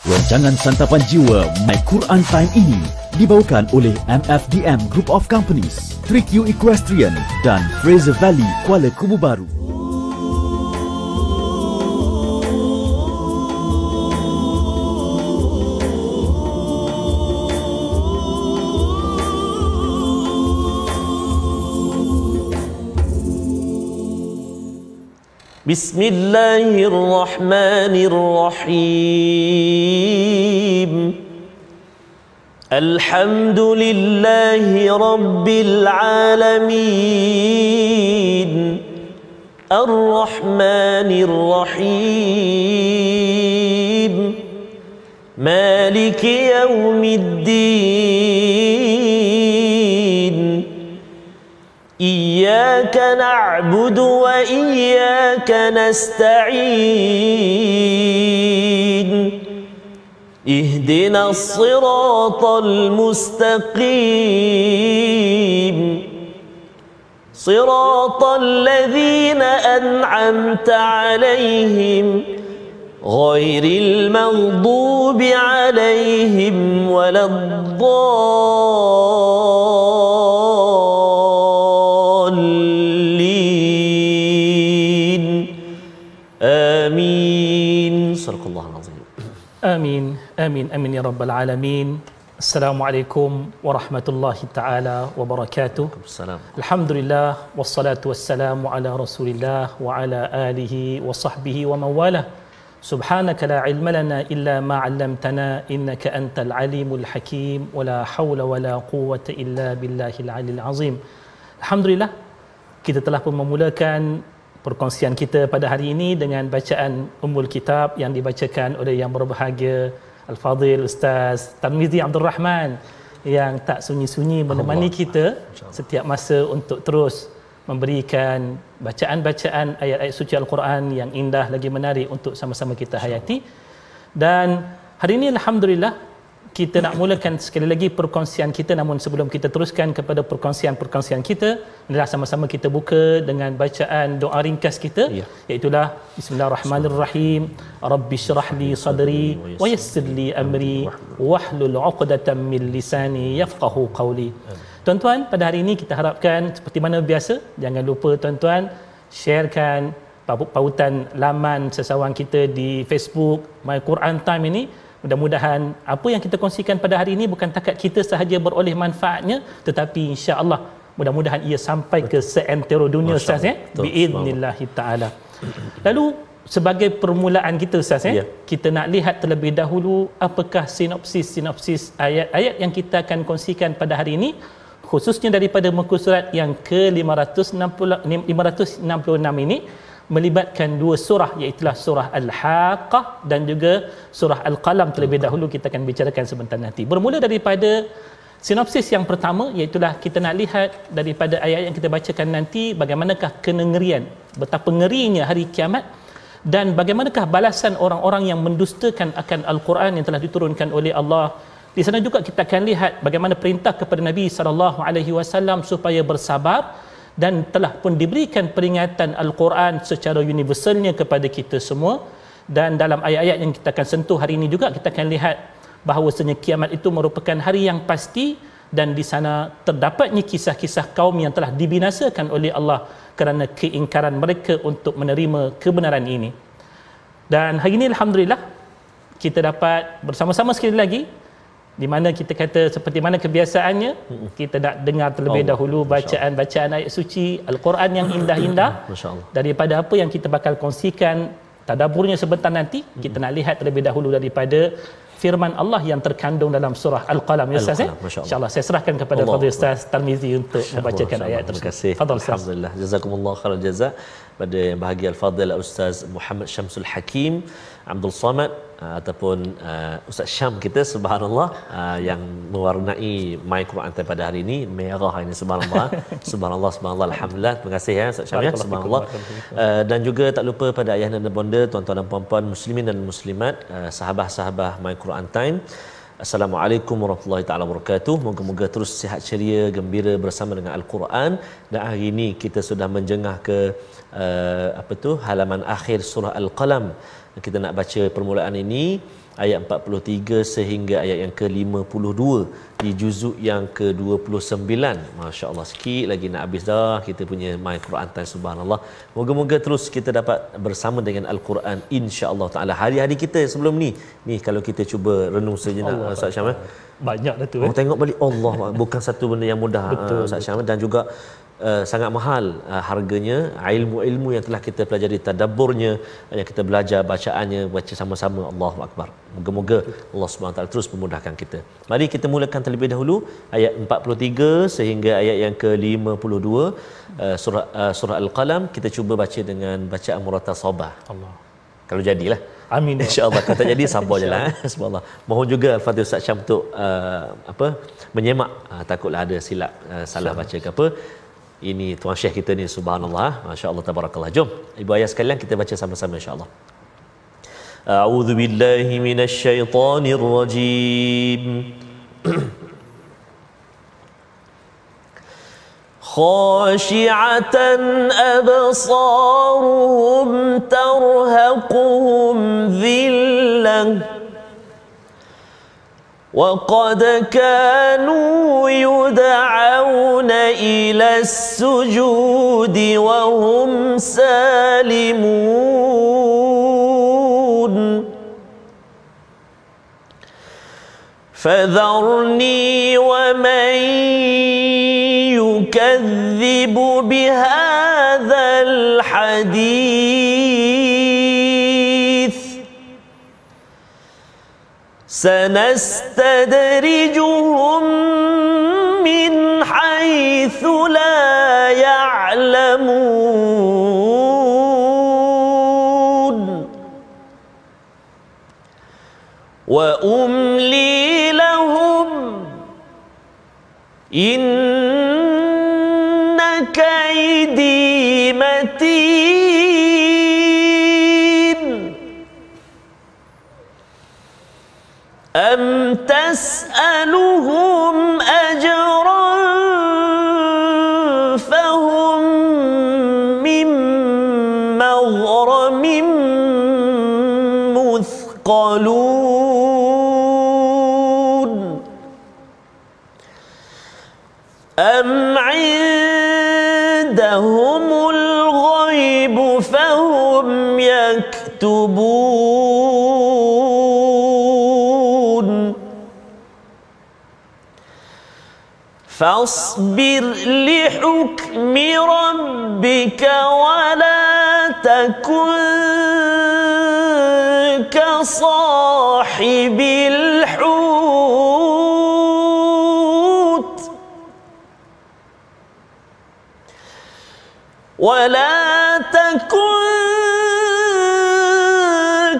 Rancangan Santapan Jiwa My Quran Time ini dibawakan oleh MFDM Group of Companies, 3Q Equestrian dan Fraser Valley Kuala Kubu Baru. Bismillahirrahmanirrahim. Alhamdulillahi Rabbil Alamin. Ar-Rahmanir-Rahim. Maliki Yawmiddin. Iyyaka na'budu wa iyyaka nasta'in. Ihdinas siratal mustaqim. Siratal ladzina an'amta 'alaihim ghairil maghdubi 'alaihim waladdallin. Amin. Sadaqallahul azim. Amin, amin, amin ya rabbal alamin. Assalamualaikum warahmatullahi taala wabarakatuh. Alhamdulillah wassalatu wassalamu ala Rasulillah wa ala alihi wa sahbihi wa mawalah. Subhanaka la ilma lana illa ma 'allamtana innaka antal alimul hakim wa la haula wa la quwwata illa billahil aliyil azim. Alhamdulillah, kita telah pun memulakan perkongsian kita pada hari ini dengan bacaan Ummul Kitab yang dibacakan oleh yang berbahagia Al-Fadhil Ustaz Tarmizi Abdul Rahman yang tak sunyi-sunyi menemani kita setiap masa untuk terus memberikan bacaan-bacaan ayat-ayat suci Al-Quran yang indah lagi menarik untuk sama-sama kita hayati. Dan hari ini alhamdulillah kita nak mulakan sekali lagi perkongsian kita, namun sebelum kita teruskan kepada perkongsian kita, adalah sama-sama kita buka dengan bacaan doa ringkas kita, iaitulah Bismillahirrahmanirrahim. Rabbi syrah li sadri wa yassir li amri wahlul 'uqdatam min lisani yafqahu qawli. Tuan-tuan, pada hari ini kita harapkan seperti mana biasa, jangan lupa tuan-tuan sharekan pautan laman sesawang kita di Facebook My Quran Time ini. Mudah-mudahan apa yang kita kongsikan pada hari ini bukan takat kita sahaja beroleh manfaatnya, tetapi insya-Allah mudah-mudahan ia sampai ke seantero dunia, Ustaz, biiznillah taala. Lalu sebagai permulaan kita, Ustaz, kita nak lihat terlebih dahulu apakah sinopsis ayat-ayat yang kita akan kongsikan pada hari ini, khususnya daripada muka surat yang ke-566 ini, melibatkan dua surah, iaitu surah Al-Haqqah dan juga surah Al-Qalam. Terlebih dahulu kita akan bicarakan sebentar nanti. Bermula daripada sinopsis yang pertama, iaitu kita nak lihat daripada ayat yang kita bacakan nanti, bagaimanakah kenengerian, betapa ngerinya hari kiamat, dan bagaimanakah balasan orang-orang yang mendustakan akan Al-Quran yang telah diturunkan oleh Allah. Di sana juga kita akan lihat bagaimana perintah kepada Nabi SAW supaya bersabar, dan telah pun diberikan peringatan Al-Quran secara universalnya kepada kita semua. Dan dalam ayat-ayat yang kita akan sentuh hari ini juga, kita akan lihat bahawasanya kiamat itu merupakan hari yang pasti, dan di sana terdapatnya kisah-kisah kaum yang telah dibinasakan oleh Allah kerana keingkaran mereka untuk menerima kebenaran ini. Dan hari ini alhamdulillah kita dapat bersama-sama sekali lagi, di mana kita kata seperti mana kebiasaannya, kita nak dengar terlebih dahulu bacaan-bacaan ayat suci Al-Quran yang indah-indah. Daripada apa yang kita bakal kongsikan tadaburnya sebentar nanti, kita nak lihat terlebih dahulu daripada firman Allah yang terkandung dalam surah Al-Qalam, ya Ustaz. InsyaAllah saya serahkan kepada Fadil Ustaz Tarmizi untuk membacakan ayat tersebut. Terima kasih. Alhamdulillah. Jazakumullah khairal jazak pada yang bahagia Al-Fadil Ustaz Muhammad Syamsul Hakim Abdul Samad ataupun Ustaz Syam kita, subhanallah, yang mewarnai My Quran Time pada hari ini, merah ini, subhanallah. Subhanallah, subhanallah, alhamdulillah. Terima kasih ya Ustaz Syam, ya, subhanallah. Dan juga tak lupa pada ayah dan bonda, tuan-tuan dan puan-puan muslimin dan muslimat, sahabat-sahabat My Quran Time, Assalamualaikum warahmatullahi taala wabarakatuh. Moga-moga terus sihat ceria, gembira bersama dengan Al-Quran. Dan hari ini kita sudah menjengah ke halaman akhir surah Al-Qalam. Kita nak baca permulaan ini ayat 43 sehingga ayat yang ke-52 di juzuk yang ke-29. Masya-Allah, sikit lagi nak habis dah kita punya My Quran Time, subhanallah. Moga-moga terus kita dapat bersama dengan Al-Quran insya-Allah taala. Hari-hari kita sebelum ni kalau kita cuba renung sejenak Ustaz Syam, banyak dah tu. Tengok balik, Allah bukan satu benda yang mudah Ustaz Syam, dan juga sangat mahal harganya ilmu-ilmu yang telah kita pelajari, tadabburnya yang kita belajar, bacaannya, baca sama-sama. Allahu Akbar. Moga-moga Allah SWT terus memudahkan kita. Mari kita mulakan terlebih dahulu ayat 43 sehingga ayat yang ke-52 surah Al-Qalam. Kita cuba baca dengan bacaan muratasabah. Allah. Kalau jadilah. Amin. InsyaAllah. Kalau tak jadi sabar je lah. Subhanallah. Mohon juga Al-Fatihah Ustaz Syam untuk menyemak. Takutlah ada silap salah baca ke apa. Ini tuan syekh kita ni, subhanallah, masya-Allah, tabarakallah. Jom ibu ayah sekalian kita baca sama-sama insya-Allah. A'udzu billahi minasyaitonir rajim. Khashi'atan absaruhum tarhaquhum dhillah وقد كانوا يدعون إلى السجود وهم سالمون فذرني ومن يكذب بهذا الحديث سنستدرجهم من حيث لا يعلمون وأملي لهم إن كيدي متين أم تسألهم أجرا فهم من مغرم مثقلون أم عندهم الغيب فهم يكتبون فاصبر لحكم ربك ولا تكن كصاحب الحوت ولا تكن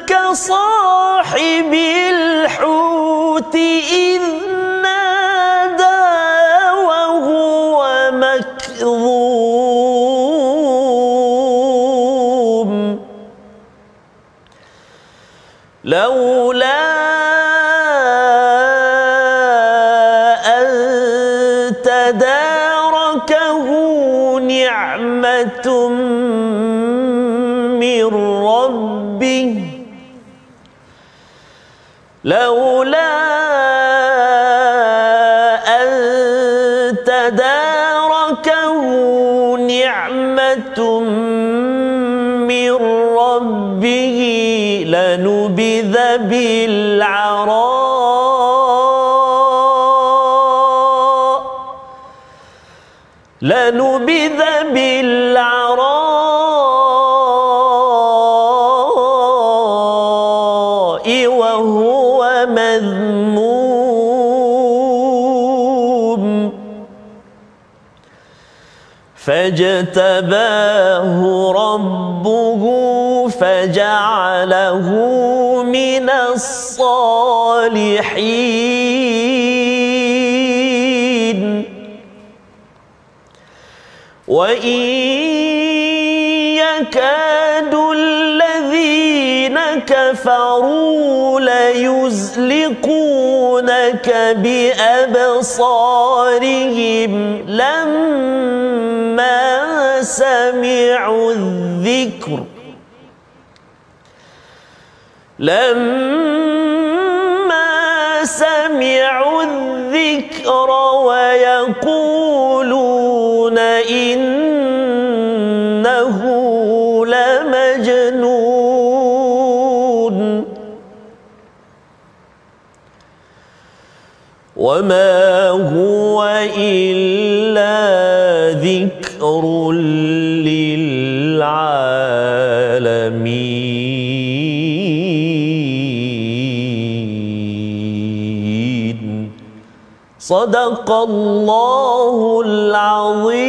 كصاحب الحوت إذ نادى وهو مكظوم لولا أن تداركه نعمة من ربه لولا أن تداركه نعمة من ربه لنبذ بالعراء وهو مذموم فاجتباه ربه فجعله من الصالحين وإن يكاد الذين كفروا ليزلقونك بأبصارهم لما سمعوا الذكر لما سمعوا الذكر ويقولون إنه لمجنون وما هو إلا ذكر للعالمين صدق الله العظيم.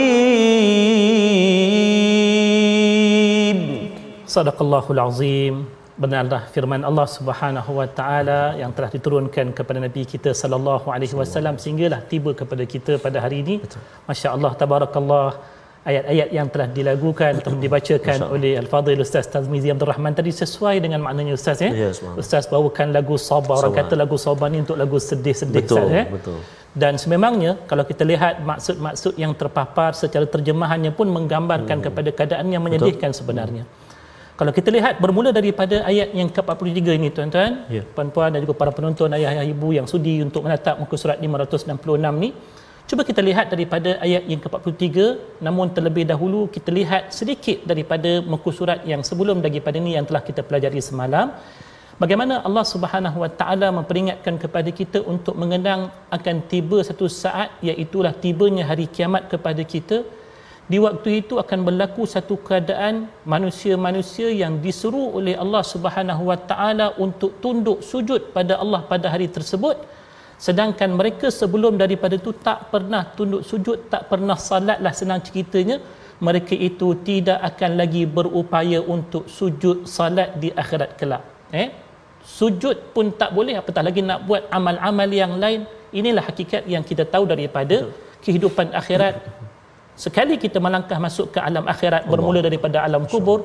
صدق الله العظيم. Benarlah firman Allah Subhanahu wa taala yang telah diturunkan kepada Nabi kita sallallahu alaihi wasallam sehinggalah tiba kepada kita pada hari ini. Masya-Allah, tabarakallah, ayat-ayat yang telah dilagukan atau dibacakan oleh Al-Fadhil Ustaz Tazmizi Abdul Rahman tadi sesuai dengan maknanya Ustaz ya. Yes, Ustaz bawakan lagu sabar. Orang kata lagu sabar ni untuk lagu sedih-sedih Ustaz ya. Betul. Dan sememangnya kalau kita lihat maksud-maksud yang terpapar secara terjemahannya pun menggambarkan kepada keadaan yang menyedihkan sebenarnya. Kalau kita lihat bermula daripada ayat yang ke-43 ini tuan-tuan, puan-puan dan juga para penonton, ayah-ayah ibu yang sudi untuk menatap muka surat 566 ni, cuba kita lihat daripada ayat yang ke-43, namun terlebih dahulu kita lihat sedikit daripada muka surat yang sebelum daripada ini yang telah kita pelajari semalam. Bagaimana Allah Subhanahu wa taala memperingatkan kepada kita untuk mengenang akan tiba satu saat, iaitu tibanya hari kiamat kepada kita. Di waktu itu akan berlaku satu keadaan manusia-manusia yang disuruh oleh Allah Subhanahu wa taala untuk tunduk sujud pada Allah pada hari tersebut, sedangkan mereka sebelum daripada itu tak pernah tunduk sujud, tak pernah salatlah, senang ceritanya mereka itu tidak akan lagi berupaya untuk sujud salat di akhirat kelak. Sujud pun tak boleh, apatah lagi nak buat amal-amal yang lain. Inilah hakikat yang kita tahu daripada kehidupan akhirat. Sekali kita melangkah masuk ke alam akhirat, bermula daripada alam kubur,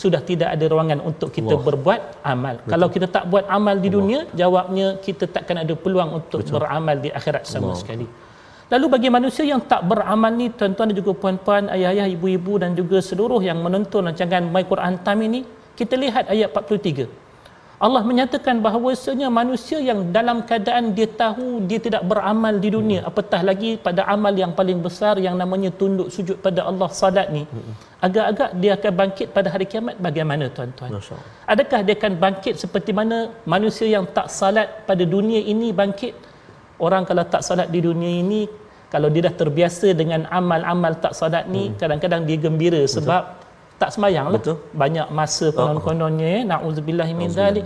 sudah tidak ada ruangan untuk kita berbuat amal. Kalau kita tak buat amal di dunia, jawabnya kita takkan ada peluang untuk beramal di akhirat sama sekali. Lalu bagi manusia yang tak beramal ni, tuan-tuan dan juga puan-puan, ayah-ayah, ibu-ibu dan juga seluruh yang menonton rancangan My Quran Time ini, kita lihat ayat 43. Allah menyatakan bahawasanya manusia yang dalam keadaan dia tahu dia tidak beramal di dunia, apatah lagi pada amal yang paling besar yang namanya tunduk sujud pada Allah, salat ni, agak-agak dia akan bangkit pada hari kiamat bagaimana tuan-tuan? Adakah dia akan bangkit seperti mana manusia yang tak salat pada dunia ini bangkit? Orang kalau tak salat di dunia ini, kalau dia dah terbiasa dengan amal-amal tak salat ni, kadang-kadang dia gembira sebab tak sembahyang lah. Banyak masa konon-kononnya, na'udzubillahi min zalik.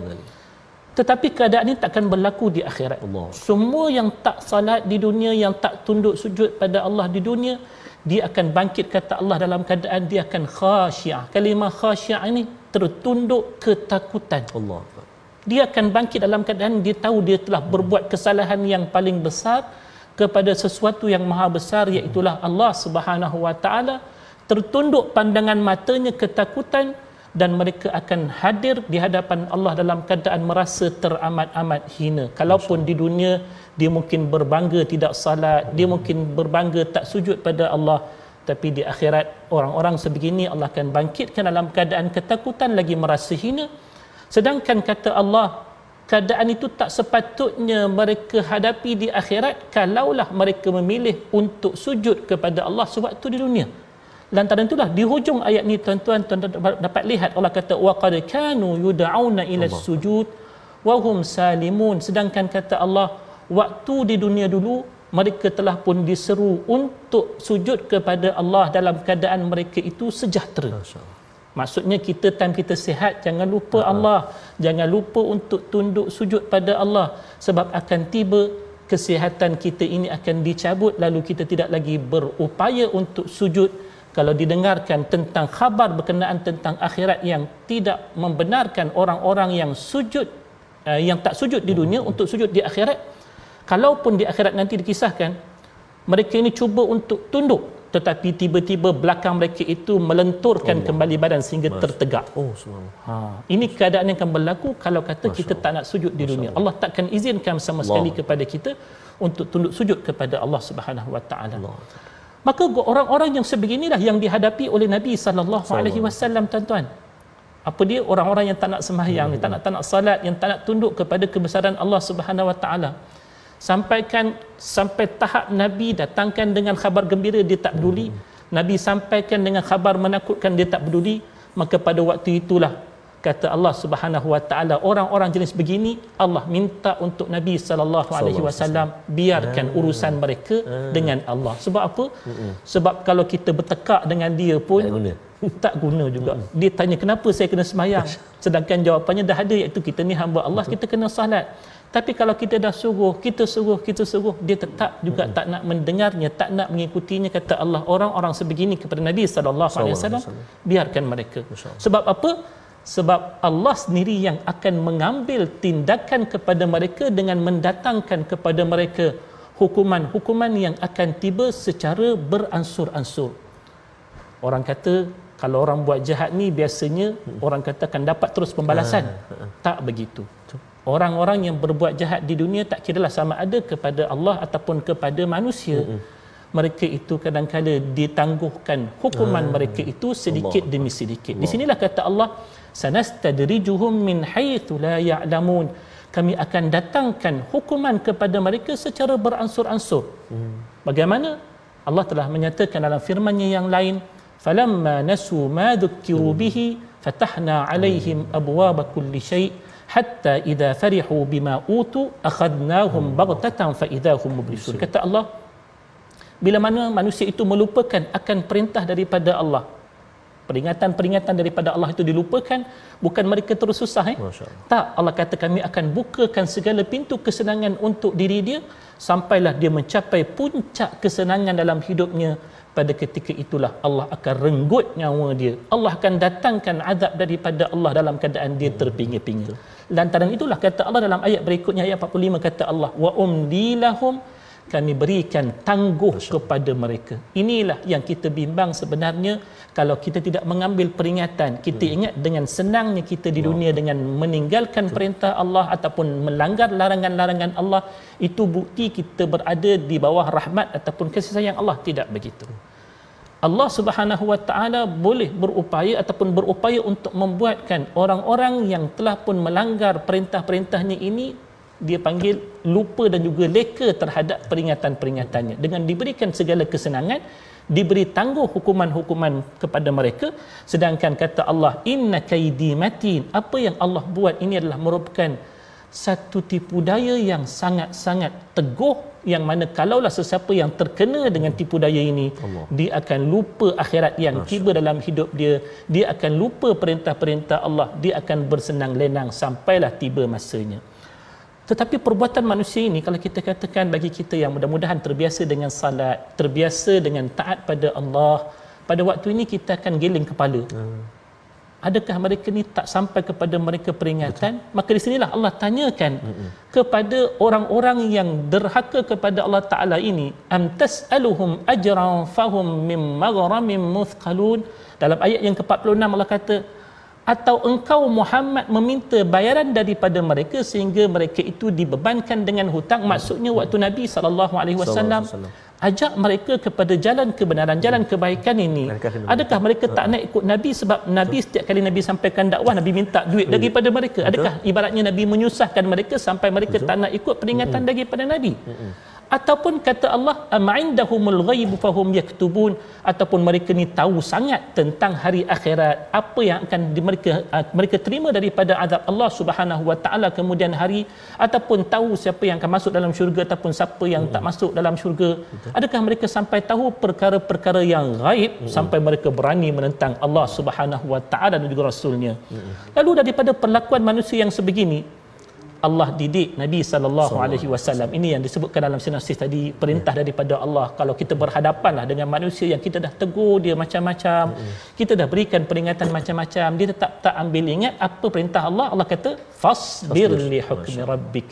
Tetapi keadaan ini takkan berlaku di akhirat. Semua yang tak salat di dunia, yang tak tunduk sujud pada Allah di dunia, dia akan bangkit kata Allah dalam keadaan dia akan khasyi'ah. Kalimah khasyi'ah ini tertunduk ketakutan. Dia akan bangkit dalam keadaan dia tahu dia telah berbuat kesalahan yang paling besar kepada sesuatu yang maha besar, iaitulah Allah Subhanahu wa taala. Tertunduk pandangan matanya ketakutan, dan mereka akan hadir di hadapan Allah dalam keadaan merasa teramat-amat hina. Kalaupun di dunia dia mungkin berbangga tidak salat, dia mungkin berbangga tak sujud pada Allah, tapi di akhirat orang-orang sebegini Allah akan bangkitkan dalam keadaan ketakutan lagi merasa hina. Sedangkan kata Allah, keadaan itu tak sepatutnya mereka hadapi di akhirat kalaulah mereka memilih untuk sujud kepada Allah sewaktu di dunia. Lantaran itulah di hujung ayat ni tuan-tuan dapat lihat Allah kata wa qad kanu yud'auna ila sujud wa hum salimun. Sedangkan kata Allah, waktu di dunia dulu mereka telah pun diseru untuk sujud kepada Allah dalam keadaan mereka itu sejahtera. Maksudnya kita time kita sihat, jangan lupa Allah, jangan lupa untuk tunduk sujud pada Allah, sebab akan tiba kesihatan kita ini akan dicabut, lalu kita tidak lagi berupaya untuk sujud. Kalau didengarkan tentang khabar berkenaan tentang akhirat yang tidak membenarkan orang-orang yang sujud, yang tak sujud di dunia untuk sujud di akhirat, kalaupun di akhirat nanti dikisahkan mereka ini cuba untuk tunduk, tetapi tiba-tiba belakang mereka itu melenturkan kembali badan sehingga tertegak. Ini keadaan yang akan berlaku kalau kata kita tak nak sujud di dunia. Allah takkan izinkan sama sekali kepada kita untuk tunduk sujud kepada Allah Subhanahu wa taala. Maka orang-orang yang sebeginilah yang dihadapi oleh Nabi sallallahu alaihi wasallam tuan-tuan. Apa dia? Orang-orang yang tak nak sembahyang, tak nak salat, yang tak nak tunduk kepada kebesaran Allah Subhanahu Wa Taala. Sampai tahap Nabi datangkan dengan khabar gembira, dia tak peduli. Nabi sampaikan dengan khabar menakutkan, dia tak peduli. Maka pada waktu itulah kata Allah Subhanahu Wa Taala, orang-orang jenis begini Allah minta untuk Nabi sallallahu alaihi wasallam biarkan urusan mereka dengan Allah. Sebab apa? Sebab kalau kita bertekak dengan dia pun tak guna juga. Dia tanya kenapa saya kena sembahyang, sedangkan jawapannya dah ada, iaitu kita ni hamba Allah, kita kena salat. Tapi kalau kita dah suruh, kita suruh, dia tetap juga tak nak mendengarnya, tak nak mengikutinya. Kata Allah, orang-orang sebegini kepada Nabi sallallahu alaihi wasallam, biarkan mereka. Sebab apa? Sebab Allah sendiri yang akan mengambil tindakan kepada mereka dengan mendatangkan kepada mereka hukuman-hukuman yang akan tiba secara beransur-ansur. Orang kata kalau orang buat jahat ni biasanya orang kata akan dapat terus pembalasan. Tak begitu. Orang-orang yang berbuat jahat di dunia tak kiralah sama ada kepada Allah ataupun kepada manusia. Mereka itu kadang-kadang ditangguhkan hukuman mereka itu sedikit demi sedikit. Di sinilah kata Allah, sanastadrijuhum min haitsu la ya'lamun. Kami akan datangkan hukuman kepada mereka secara beransur-ansur. Bagaimana? Allah telah menyatakan dalam firman-Nya yang lain, falamma nasu ma dzukkiru bihi fatahna alaihim abwaaba kulli syai' hatta idza farihu bima utu akhadnahum baghtatan fa idza hum mublisun. Kata Allah, bila mana manusia itu melupakan akan perintah daripada Allah, peringatan-peringatan daripada Allah itu dilupakan, bukan mereka terus susah tak. Allah kata kami akan bukakan segala pintu kesenangan untuk diri dia sampailah dia mencapai puncak kesenangan dalam hidupnya. Pada ketika itulah Allah akan renggut nyawa dia. Allah akan datangkan azab daripada Allah dalam keadaan dia terpinga-pinga. Lantaran itulah kata Allah dalam ayat berikutnya, ayat 45, kata Allah, wa umlilahum, kami berikan tangguh kepada mereka. Inilah yang kita bimbang sebenarnya. Kalau kita tidak mengambil peringatan, kita ingat dengan senangnya kita di dunia dengan meninggalkan perintah Allah ataupun melanggar larangan-larangan Allah, itu bukti kita berada di bawah rahmat ataupun kasih sayang Allah. Tidak begitu. Allah Subhanahu Wa Taala boleh berupaya ataupun berupaya untuk membuatkan orang-orang yang telah pun melanggar perintah-perintahnya ini, dia panggil lupa dan juga leka terhadap peringatan-peringatannya. Dengan diberikan segala kesenangan, diberi tangguh hukuman-hukuman kepada mereka. Sedangkan kata Allah, inna kaidi matin, apa yang Allah buat ini adalah merupakan satu tipu daya yang sangat-sangat teguh, yang mana kalaulah sesiapa yang terkena dengan tipu daya ini, dia akan lupa akhirat yang tiba dalam hidup dia, dia akan lupa perintah-perintah Allah, dia akan bersenang lenang sampailah tiba masanya. Tetapi perbuatan manusia ini, kalau kita katakan bagi kita yang mudah-mudahan terbiasa dengan salat, terbiasa dengan taat pada Allah, pada waktu ini kita akan geling kepala. Adakah mereka ni tak sampai kepada mereka peringatan? Betul. Maka di sinilah Allah tanyakan kepada orang-orang yang derhaka kepada Allah Ta'ala ini, am tas'aluhum ajran fahum min maghramin muthqalun. Dalam ayat yang ke-46 Allah kata, atau engkau Muhammad meminta bayaran daripada mereka sehingga mereka itu dibebankan dengan hutang. Maksudnya waktu Nabi SAW ajak mereka kepada jalan kebenaran, jalan kebaikan ini, adakah mereka tak nak ikut Nabi? Sebab Nabi setiap kali Nabi sampaikan dakwah, Nabi minta duit daripada mereka. Adakah ibaratnya Nabi menyusahkan mereka sampai mereka tak nak ikut peringatan daripada Nabi? Ataupun kata Allah, am indahumul ghaib fahum yaktubun, ataupun mereka ni tahu sangat tentang hari akhirat, apa yang akan mereka terima daripada azab Allah Subhanahu Wa Taala kemudian hari, ataupun tahu siapa yang akan masuk dalam syurga ataupun siapa yang tak masuk dalam syurga. Adakah mereka sampai tahu perkara-perkara yang gaib sampai mereka berani menentang Allah Subhanahu Wa Taala dan juga Rasulnya? Lalu daripada perlakuan manusia yang sebegini, Allah didik Nabi SAW. Ini yang disebutkan dalam sinopsis tadi, perintah daripada Allah. Kalau kita berhadapanlah dengan manusia yang kita dah tegur dia macam-macam, kita dah berikan peringatan macam-macam, dia tetap tak ambil ingat apa perintah Allah. Allah kata, fasbir li hukmi rabbik.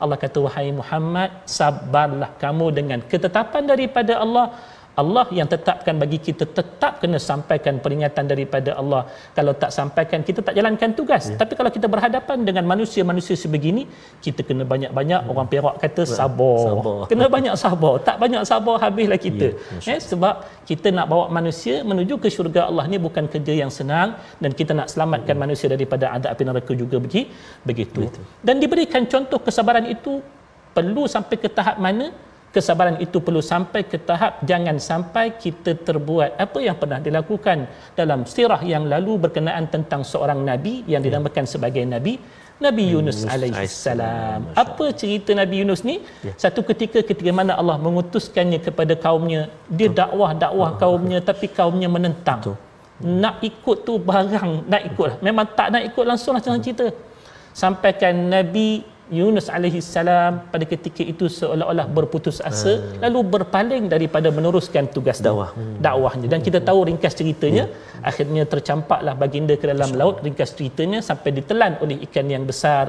Allah kata, wahai Muhammad, sabarlah kamu dengan ketetapan daripada Allah. Allah yang tetapkan bagi kita tetap kena sampaikan peringatan daripada Allah. Kalau tak sampaikan, kita tak jalankan tugas. Tapi kalau kita berhadapan dengan manusia-manusia sebegini, kita kena banyak-banyak, orang Perak kata sabar. Kena banyak sabar. Tak banyak sabar, habislah kita. Sebab kita nak bawa manusia menuju ke syurga Allah ni bukan kerja yang senang, dan kita nak selamatkan manusia daripada azab api neraka juga begitu. Dan diberikan contoh kesabaran itu perlu sampai ke tahap mana? Kesabaran itu perlu sampai ke tahap jangan sampai kita terbuat apa yang pernah dilakukan dalam sirah yang lalu berkenaan tentang seorang Nabi yang dinamakan sebagai Nabi Yunus alaihissalam. Apa cerita Nabi Yunus ni? Satu ketika mana Allah mengutuskannya kepada kaumnya, dia dakwah kaumnya, tapi kaumnya menentang. Nak ikut tu barang, nak ikut lah. Memang tak nak ikut langsung lah cerita. Sampaikan Nabi Yunus alaihissalam pada ketika itu seolah-olah berputus asa, lalu berpaling daripada meneruskan tugas dakwahnya. Dan kita tahu ringkas ceritanya, akhirnya tercampaklah baginda ke dalam laut, ringkas ceritanya sampai ditelan oleh ikan yang besar.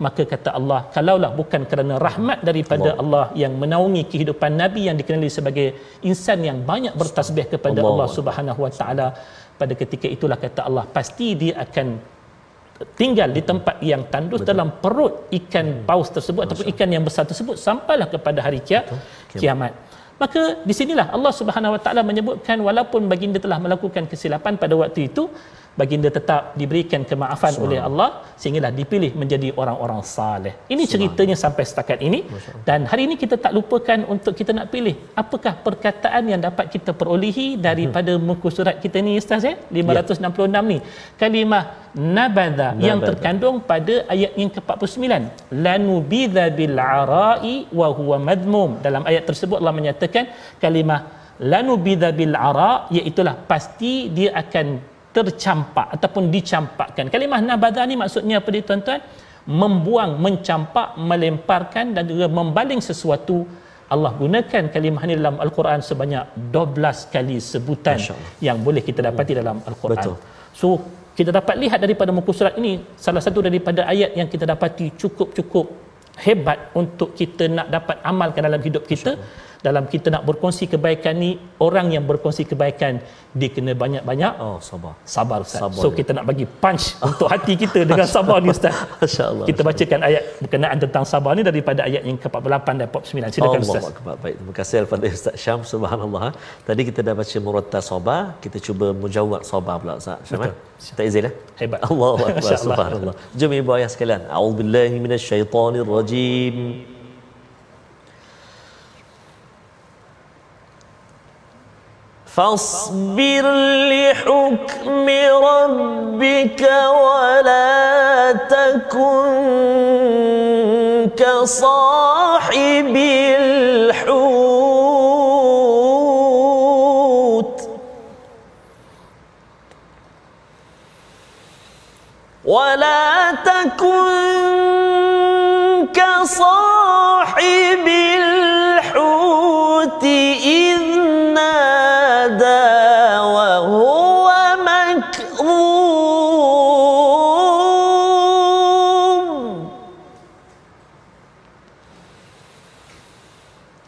Maka kata Allah, kalaulah bukan kerana rahmat daripada Allah yang menaungi kehidupan Nabi yang dikenali sebagai insan yang banyak bertasbih kepada Allah Subhanahu Wa Taala, pada ketika itulah kata Allah, pasti dia akan tinggal di tempat yang tandus dalam perut ikan paus tersebut ataupun ikan yang besar tersebut sampailah kepada hari kiamat. Maka di sinilah Allah Subhanahu Wa Taala menyebutkan walaupun baginda telah melakukan kesilapan pada waktu itu, baginda tetap diberikan kemaafan oleh Allah sehinggalah dipilih menjadi orang-orang saleh. Ini ceritanya sampai setakat ini, dan hari ini kita tak lupakan untuk kita nak pilih apakah perkataan yang dapat kita perolehi daripada muka surat kita ni Ustaz 566 ni. Kalimah nabadha yang terkandung pada ayat yang ke-49, lanubidha bil ara'i wa huwa madmum. Dalam ayat tersebut Allah menyatakan kalimah lanubidha bil ara', iaitu pasti dia akan tercampak ataupun dicampakkan. Kalimah nabadha ni maksudnya apa dia tuan-tuan? Membuang, mencampak, melemparkan dan juga membaling sesuatu. Allah gunakan kalimah ni dalam Al-Quran sebanyak 12 kali sebutan yang boleh kita dapati dalam Al-Quran. So kita dapat lihat daripada muka surat ini, salah satu daripada ayat yang kita dapati cukup hebat untuk kita nak dapat amalkan dalam hidup kita. Dalam kita nak berkongsi kebaikan ni, orang yang berkongsi kebaikan dia kena banyak-banyak sabar Ustaz. So kita nak bagi punch untuk hati kita dengan sabar ni Ustaz. Masya-Allah. Kita bacakan ayat berkenaan tentang sabar ni daripada ayat yang ke-48 dan 49. Silakan Ustaz. Baik, terima kasih kepada Ustaz Syam. Subhanallah. Tadi kita dah baca murattal sabar, kita cuba mujawwad sabar pula Ustaz Syam. Kita izin hebat. Allahu akbar. Subhanallah. Jom ibu ayah sekalian. A'udzubillahi minasyaitonir rajim. فاصبر لحكم ربك ولا تكن كصاحب الحوت ولا تكن كصاحب الحوت إذ نادى وهو مكظوم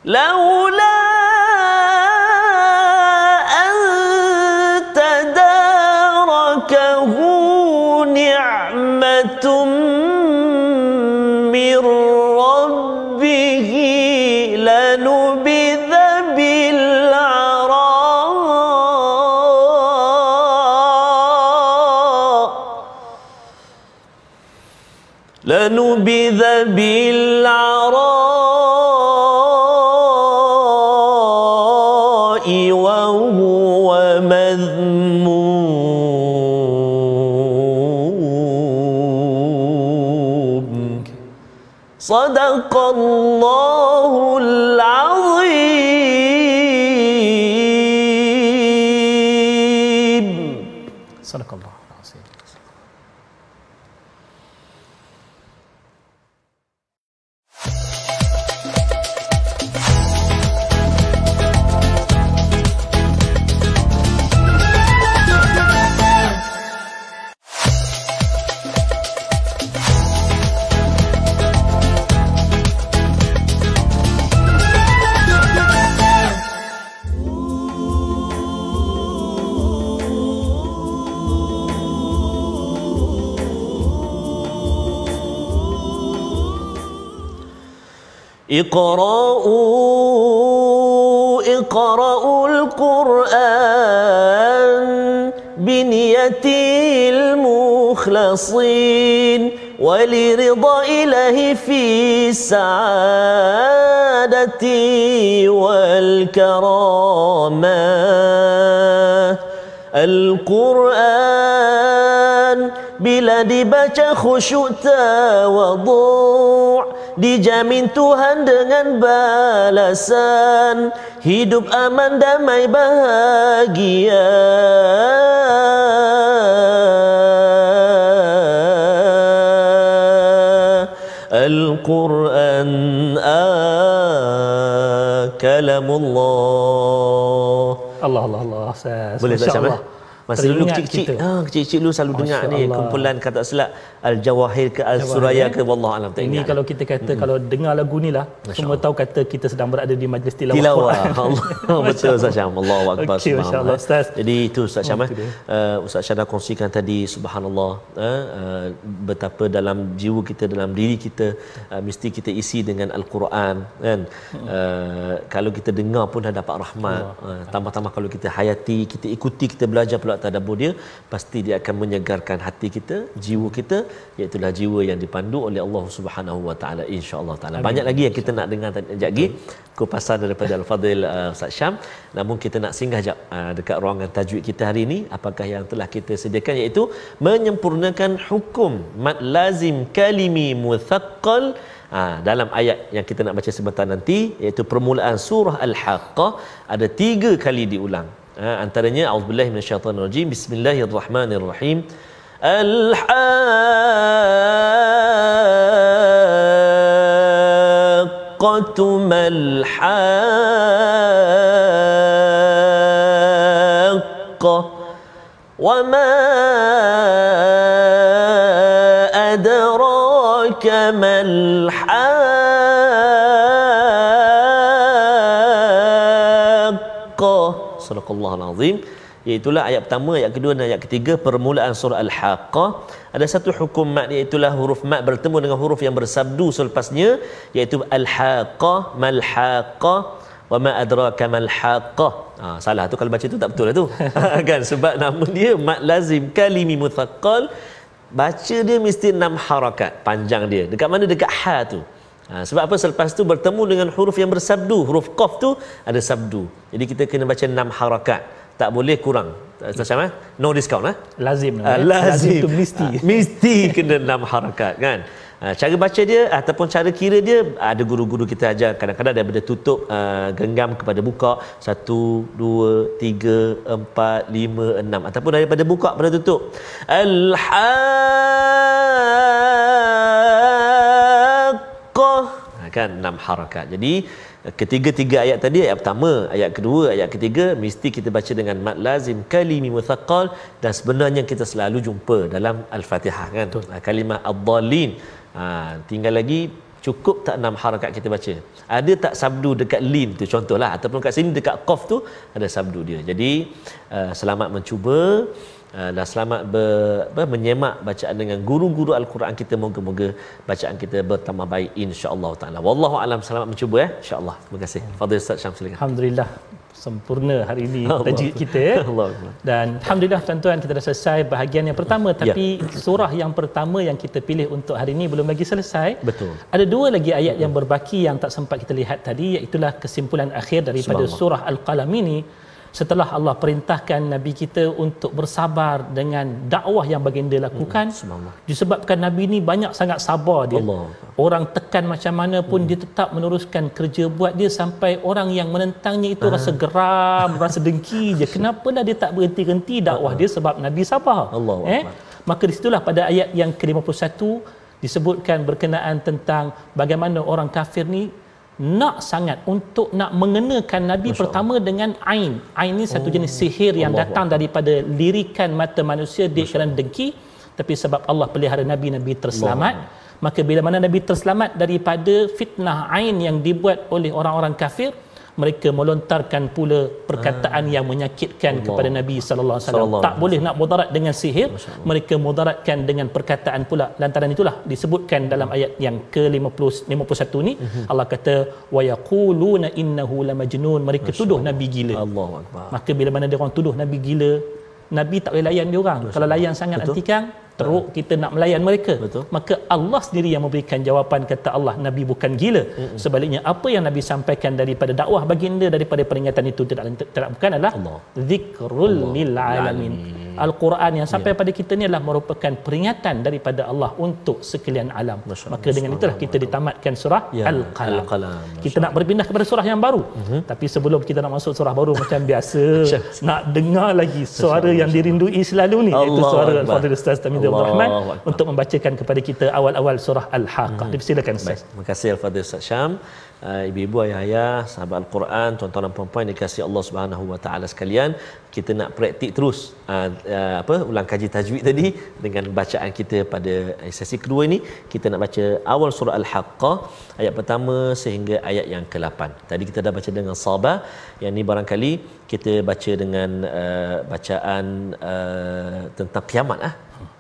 لولا أن تداركه نعمة من ربه لنبذ بالعراء وهو مذموم صدق الله العظيم. صدق الله العظيم. Iqra'ul Qur'an biniyatil mukhlasin walirida ilahi fi sa'adati wal karamah. Al-Quran bila dibaca khusyuk tawadhu', dijamin Tuhan dengan balasan, hidup aman damai bahagia. Al-Quran kalamullah. Allah Allah Allah. Boleh tak sama? Masa dulu kecil-kecil, kecil-kecil dulu selalu dengar ni kumpulan kata silap Al-Jawahir ke Al-Suraya ke, wallahu alam tak ingat. Ini kalau kita kata kalau dengar lagu ni lah, semua tahu kata kita sedang berada di majlis tilawah. Allah. Betul Ustaz Syam. Allahu akbar. Okay, subhanallah Ustaz. Jadi itu Ustaz Syam. Ustaz Syam dah kongsikan tadi, subhanallah, betapa dalam jiwa kita, dalam diri kita mesti kita isi dengan Al-Quran kan. Kalau kita dengar pun dah dapat rahmat. Tambah-tambah kalau kita hayati, kita ikuti, kita belajar pula tadabbur dia, pasti dia akan menyegarkan hati kita, jiwa kita, iaitu jiwa yang dipandu oleh Allah Subhanahu wa taala, insya-Allah taala. Banyak lagi yang kita nak dengar sekejap lagi kupasan daripada Al-Fadhil Ustaz Syam. Namun kita nak singgah jap dekat ruangan tajwid kita hari ini, apakah yang telah kita sediakan, iaitu menyempurnakan hukum mad lazim kalimi muthaqqal dalam ayat yang kita nak baca sebentar nanti, iaitu permulaan surah Al-Haqqah ada 3 kali diulang. Antaranya auzubillahi minasyaitonirrajim, bismillahirrahmanirrahim. Al-Haqqatu mal-haqqah wa ma adraka mal-haqqah. Sadaqallahul azim. Iaitulah ayat pertama, ayat kedua dan ayat ketiga permulaan surah Al-Haqqah. Ada satu hukum mad, iaitulah huruf mad bertemu dengan huruf yang bersabdu selepasnya, iaitu Al-Haqqah, Mal-Haqqah, wa ma adraka Mal-Haqqah. Salah tu kalau baca tu tak betul lah tu. Kan, sebab nama dia mad lazim kalimi muthaqqal, baca dia mesti 6 harakat panjang dia. Dekat mana? Dekat ha tu. Sebab apa? Selepas tu bertemu dengan huruf yang bersabdu, huruf qaf tu ada sabdu. Jadi kita kena baca 6 harakat. Tak boleh kurang. Sama? No discount Lazim. Lazim tu mesti. Mesti kena 6 harakat kan. Cara baca dia ataupun cara kira dia ada guru-guru kita ajar, kadang-kadang daripada tutup genggam kepada buka 1 2 3 4 5 6 ataupun daripada buka pada tutup. Al-Haqqah kan 6 harakat. Jadi ketiga-tiga ayat tadi, ayat pertama, ayat kedua, ayat ketiga mesti kita baca dengan mad lazim kalimi muthaqqal, dan sebenarnya kita selalu jumpa dalam Al-Fatihah kan. Kalimah ad-dallin. Tinggal lagi cukup tak 6 harakat kita baca. Ada tak sabdu dekat lin tu contohlah, ataupun kat sini dekat qaf tu ada sabdu dia. Jadi selamat mencuba dan selamat menyemak bacaan dengan guru-guru Al-Quran kita. Moga-moga bacaan kita bertambah baik insya-Allah taala. Wallahu alam, selamat mencuba insya-Allah. Terima kasih. Fadhil Ustaz Syam, silakan. Alhamdulillah sempurna hari ini tajwid kita ya. Dan alhamdulillah tuan-tuan, kita dah selesai bahagian yang pertama, tapi surah yang pertama yang kita pilih untuk hari ini belum lagi selesai. Betul. Ada 2 lagi ayat yang berbaki yang tak sempat kita lihat tadi, iaitu kesimpulan akhir daripada surah Al-Qalam ini. Setelah Allah perintahkan Nabi kita untuk bersabar dengan dakwah yang baginda lakukan, disebabkan Nabi ini banyak sangat sabar dia. Orang tekan macam mana pun dia tetap meneruskan kerja buat dia, sampai orang yang menentangnya itu rasa geram, rasa dengki je. Kenapa dah dia tak berhenti-henti dakwah dia? Sebab Nabi sabar. Maka disitulah pada ayat yang ke-51 disebutkan berkenaan tentang bagaimana orang kafir ni nak sangat untuk nak mengenakan Nabi pertama dengan ain. Ain ni satu jenis sihir yang datang daripada lirikan mata manusia dia kerana dengki, tapi sebab Allah pelihara Nabi, Nabi terselamat. Maka bila mana Nabi terselamat daripada fitnah ain yang dibuat oleh orang-orang kafir, mereka melontarkan pula perkataan yang menyakitkan kepada Nabi sallallahu alaihi wasallam. Tak boleh nak mudarat dengan sihir, mereka mudaratkan dengan perkataan pula. Lantaran itulah disebutkan dalam ayat yang ke-51 ni, Allah kata wa yaquluna innahu lamajnun, mereka tuduh Nabi gila. Allahu akbar. Maka bila mana dia orang tuduh Nabi gila, Nabi tak boleh layan dia orang. Kalau layan sangat nanti kan teruk kita nak melayan mereka. Maka Allah sendiri yang memberikan jawapan, kata Allah, Nabi bukan gila. Sebaliknya apa yang Nabi sampaikan daripada dakwah baginda, daripada peringatan itu tidak bukan adalah zikrul lil alamin. Al-Quran yang sampai pada kita ni adalah merupakan peringatan daripada Allah untuk sekalian alam. Maka dengan itulah kita ditamatkan surah Al-Qalam. Kita nak berpindah kepada surah yang baru. Tapi sebelum kita nak masuk surah baru, macam biasa nak dengar lagi suara yang dirindui selalu ni, iaitu suara Al-Fadhil Ustaz Tamizul Abdul Rahman untuk membacakan kepada kita awal-awal surah Al-Haqqah. Silakan Ustaz. Terima kasih Al-Fadhil Ustaz Syam. Ibu-ibu, ayah-ayah, sahabat Al-Quran, tuan-tuan dan puan-puan dikasihi Allah Subhanahu wa taala sekalian, kita nak praktik terus ulang kaji tajwid tadi dengan bacaan kita pada sesi kedua ini. Kita nak baca awal surah Al-Haqqah ayat pertama sehingga ayat yang ke-8. Tadi kita dah baca dengan sabar, yang ni barangkali kita baca dengan bacaan tentang kiamat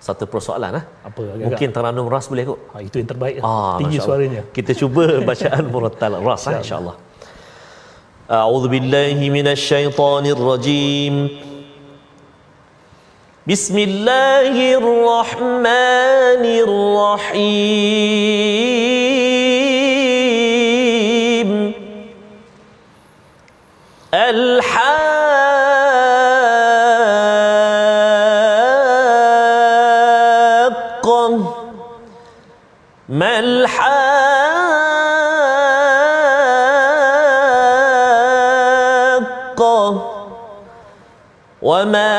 satu persoalan apa agak-agak. Mungkin Taranum Ras boleh kot. Itu yang terbaik. Tinggi suaranya. Kita cuba bacaan murattal Ras insya-Allah. A'udzu billahi minasy syaithanir rajim. Bismillahirrahmanirrahim. ما الحاقة وما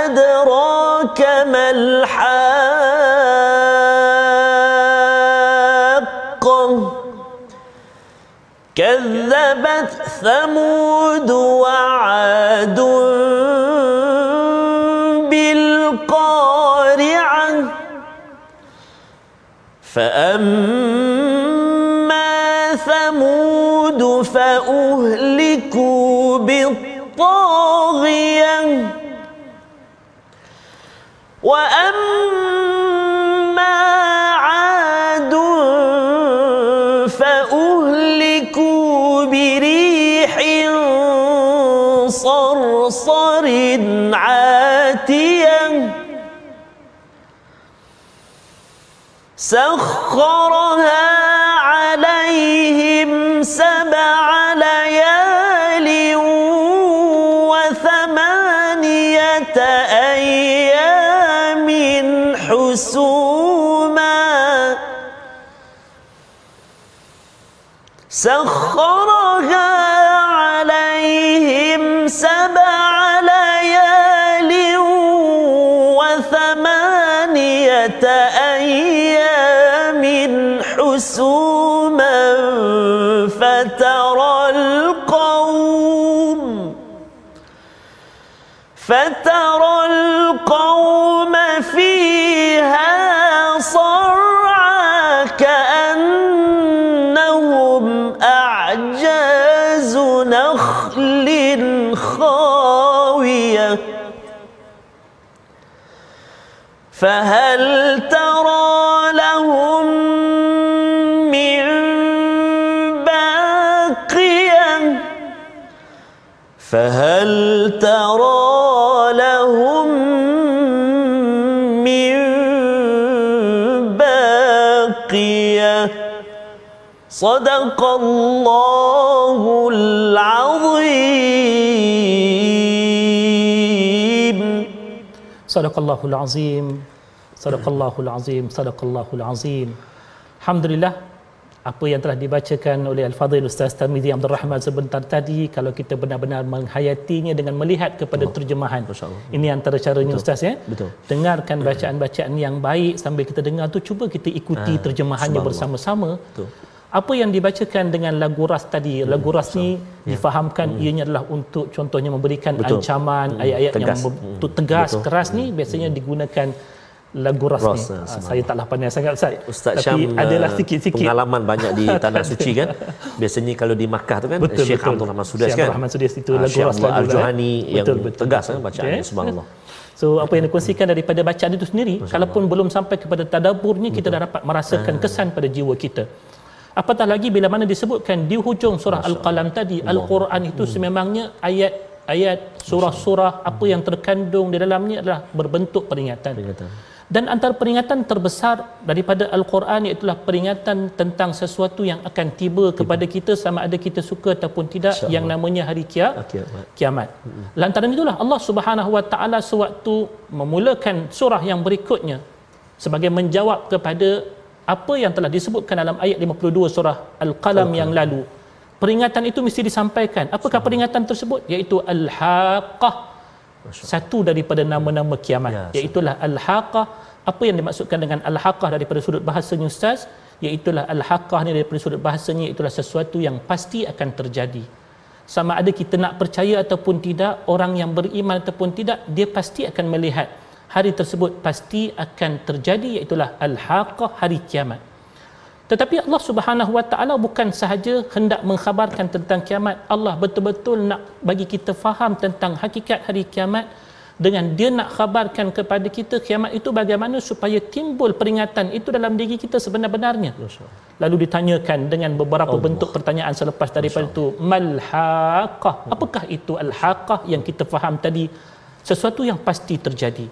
أدراك ما الحاقة كذبت ثمود وعاد فأما ثمود فأهلكوا بالطاغية وأما عاد فأهلكوا بريح صرصر عاتية سخرها عليهم 7 ليال و8 أيام حسوما سخرها عليهم 7 ليال و8 أيام حسوما فترى القوم فيها صرعى كأنهم أعجاز نخل خاوية فهل ترى لهم من باقية فهل ترى لهم من باقية صدق الله العظيم. Sadaqallahul azim. Sadaqallahul azim. Sadaqallahul azim. Alhamdulillah, apa yang telah dibacakan oleh Al-Fadhil Ustaz Tarmizi Abdul Rahman sebentar tadi, kalau kita benar-benar menghayatinya dengan melihat kepada terjemahan. Ini antara caranya Ustaz ya. Dengarkan bacaan-bacaan yang baik, sambil kita dengar tu cuba kita ikuti terjemahannya bersama-sama. Apa yang dibacakan dengan lagu ras tadi, lagu ras ni difahamkan ianya adalah untuk contohnya memberikan ancaman, ayat-ayat yang tegas, keras ni biasanya digunakan lagu ras ni. Saya taklah pandai sangat Ustaz tapi Syam adalah sikit-sikit pengalaman banyak di tanah suci kan. Biasanya kalau di Makkah tu kan Syekh Abdul Rahman Sudais kan. Rahman Sudais itu lagu Syekh ras Al-Juhani yang tegas kan bacaannya, subhanallah. So apa yang dikongsikan daripada bacaan itu sendiri, kalaupun belum sampai kepada tadaburnya, kita dah dapat merasakan kesan pada jiwa kita. Apatah lagi bila mana disebutkan di hujung surah Al-Qalam tadi, Al-Quran itu sememangnya ayat surah-surah apa yang terkandung di dalamnya adalah berbentuk peringatan. Dan antara peringatan terbesar daripada Al-Quran iaitulah peringatan tentang sesuatu yang akan tiba kepada kita sama ada kita suka ataupun tidak, yang namanya hari kiamat. Lantaran itulah Allah Subhanahu Wa Taala sewaktu memulakan surah yang berikutnya sebagai menjawab kepada apa yang telah disebutkan dalam ayat 52 surah Al-Qalam yang lalu. Peringatan itu mesti disampaikan. Apakah peringatan tersebut? Iaitu Al-Haqqah. Satu daripada nama-nama kiamat, iaitulah Al-Haqqah. Apa yang dimaksudkan dengan Al-Haqqah daripada sudut bahasanya Ustaz? Iaitulah Al-Haqqah ni daripada sudut bahasanya iaitulah sesuatu yang pasti akan terjadi. Sama ada kita nak percaya ataupun tidak, orang yang beriman ataupun tidak, dia pasti akan melihat hari tersebut pasti akan terjadi, iaitulah Al-Haqqah, hari kiamat. Tetapi Allah Subhanahu Wa Taala bukan sahaja hendak mengkhabarkan tentang kiamat, Allah betul-betul nak bagi kita faham tentang hakikat hari kiamat, dengan dia nak khabarkan kepada kita kiamat itu bagaimana supaya timbul peringatan itu dalam diri kita sebenar-benarnya. Lalu ditanyakan dengan beberapa bentuk pertanyaan selepas daripada itu, Mal-Haqqah. Apakah itu Al-Haqqah yang kita faham tadi? Sesuatu yang pasti terjadi.